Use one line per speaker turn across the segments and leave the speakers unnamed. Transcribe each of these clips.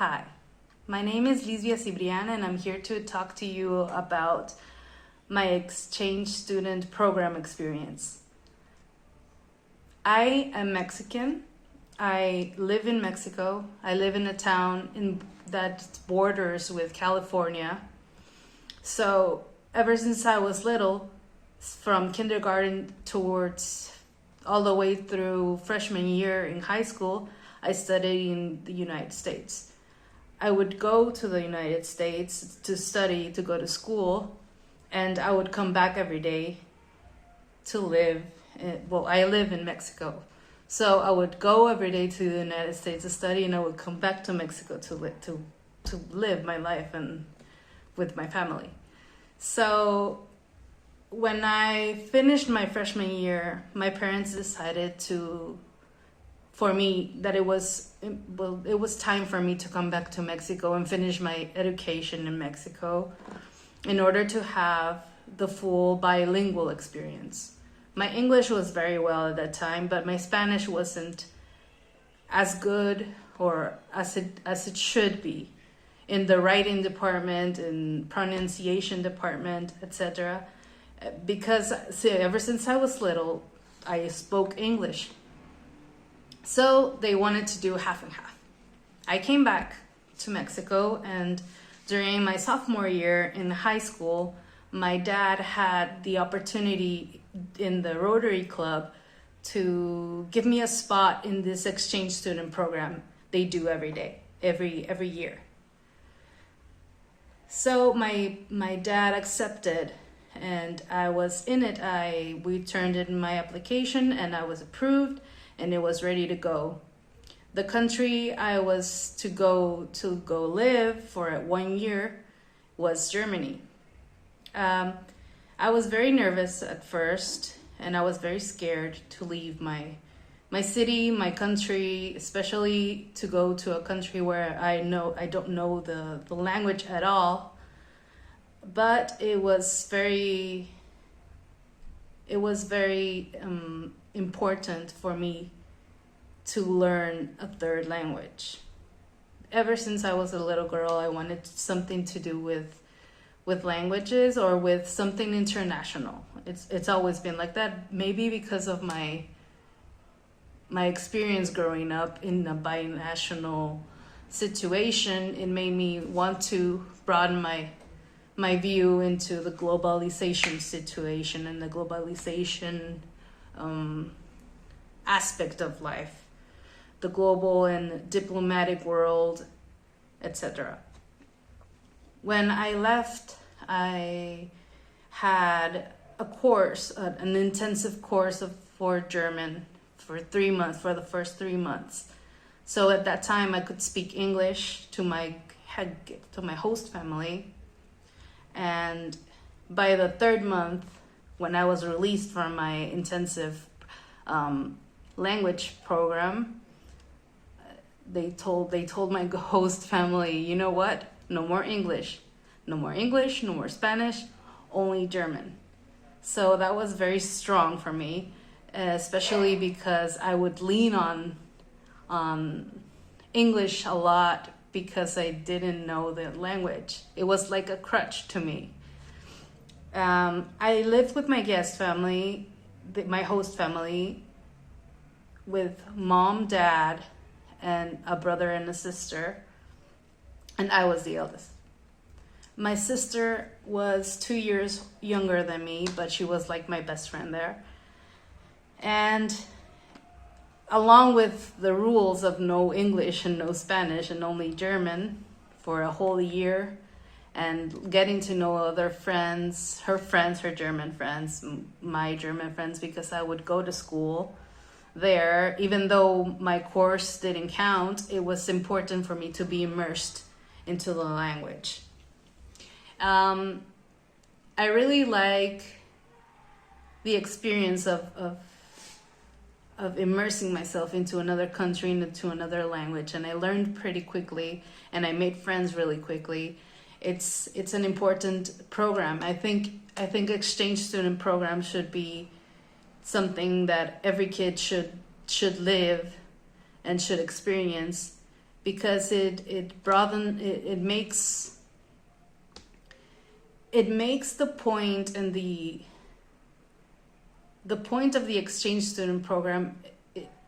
Hi, my name is Lisbia Cibriana and I'm here to talk to you about my exchange student program experience. I am Mexican. I live in Mexico. I live in a town that borders with California. So ever since I was little, from kindergarten towards all the way through freshman year in high school, I studied in the United States. I would go to the United States to study, to go to school, and I would come back every day to live. I live in Mexico. So I would go every day to the United States to study, and I would come back to Mexico to live my life and with my family. So when I finished my freshman year, my parents decided for me that it was time for me to come back to Mexico and finish my education in Mexico in order to have the full bilingual experience. My English was very well at that time, but my Spanish wasn't as good or as it should be in the writing department, in pronunciation department, etc. Because ever since I was little, I spoke English. So they wanted to do half and half. I came back to Mexico, and during my sophomore year in high school, my dad had the opportunity in the Rotary Club to give me a spot in this exchange student program they do every year. So my dad accepted, and I was in it. We turned in my application, and I was approved, and it was ready to go. The country I was to go live for 1 year was Germany. I was very nervous at first, and I was very scared to leave my city, my country, especially to go to a country where I don't know the language at all. But it was very important for me to learn a third language. Ever since I was a little girl, I wanted something to do with languages or with something international. It's always been like that. Maybe because of my experience growing up in a binational situation, it made me want to broaden my view into the globalization situation and the globalization aspect of life, the global and diplomatic world, etc. When I left, I had a course, an intensive course for German for 3 months, for the first 3 months. So at that time, I could speak English to my host family. And by the 3rd month, when I was released from my intensive language program, they told my host family, you know what? No more English, no more Spanish, only German. So that was very strong for me, especially because I would lean on English a lot because I didn't know the language. It was like a crutch to me. I lived with my guest family, my host family, with mom, dad, and a brother and a sister, and I was the eldest. My sister was 2 years younger than me, but she was like my best friend there. And along with the rules of no English and no Spanish and only German for a whole year, and getting to know other friends, her German friends, my German friends, because I would go to school there. Even though my course didn't count, it was important for me to be immersed into the language. I really like the experience of immersing myself into another country, into another language, and I learned pretty quickly, and I made friends really quickly. It's an important program. I think exchange student programs should be something that every kid should live and should experience, because it makes the point and the point of the exchange student program,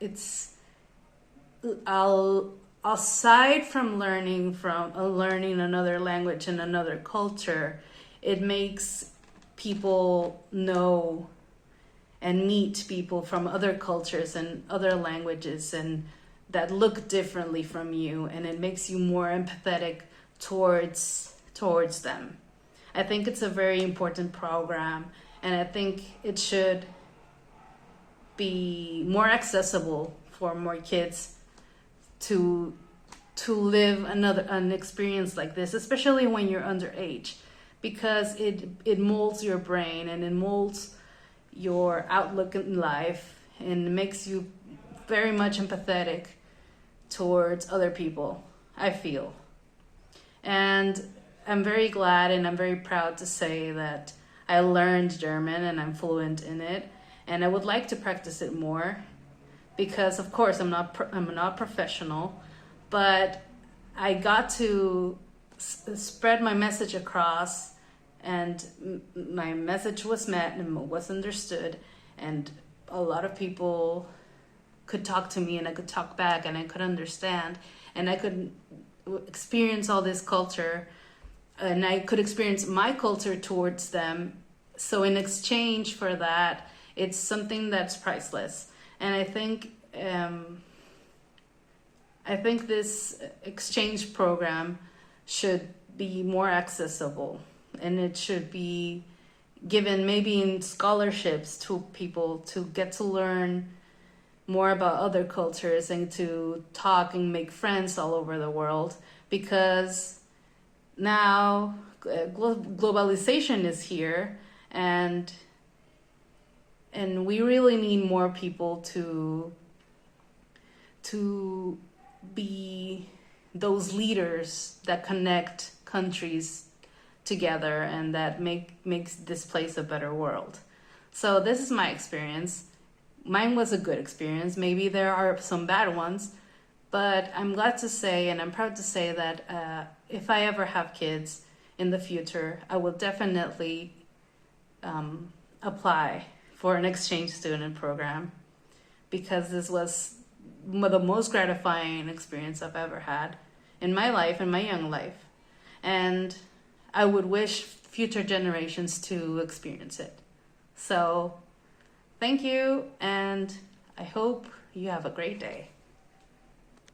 it's aside from learning another language and another culture, it makes people know and meet people from other cultures and other languages and that look differently from you, and it makes you more empathetic towards them. I think it's a very important program, and I think it should be more accessible for more kids to live an experience like this, especially when you're underage, because it molds your brain and it molds your outlook in life and makes you very much empathetic towards other people, I feel. And I'm very glad and I'm very proud to say that I learned German and I'm fluent in it, and I would like to practice it more, because of course I'm not professional, but I got to spread my message across, and my message was met and was understood, and a lot of people could talk to me and I could talk back and I could understand, and I could experience all this culture, and I could experience my culture towards them. So in exchange for that, it's something that's priceless. And I think this exchange program should be more accessible, and it should be given maybe in scholarships to people to get to learn more about other cultures and to talk and make friends all over the world, because now globalization is here, and we really need more people to be those leaders that connect countries together and that makes this place a better world. So this is my experience. Mine was a good experience. Maybe there are some bad ones, but I'm glad to say, and I'm proud to say, that if I ever have kids in the future, I will definitely apply for an exchange student program, because this was the most gratifying experience I've ever had in my life, in my young life. And I would wish future generations to experience it. So thank you, and I hope you have a great day.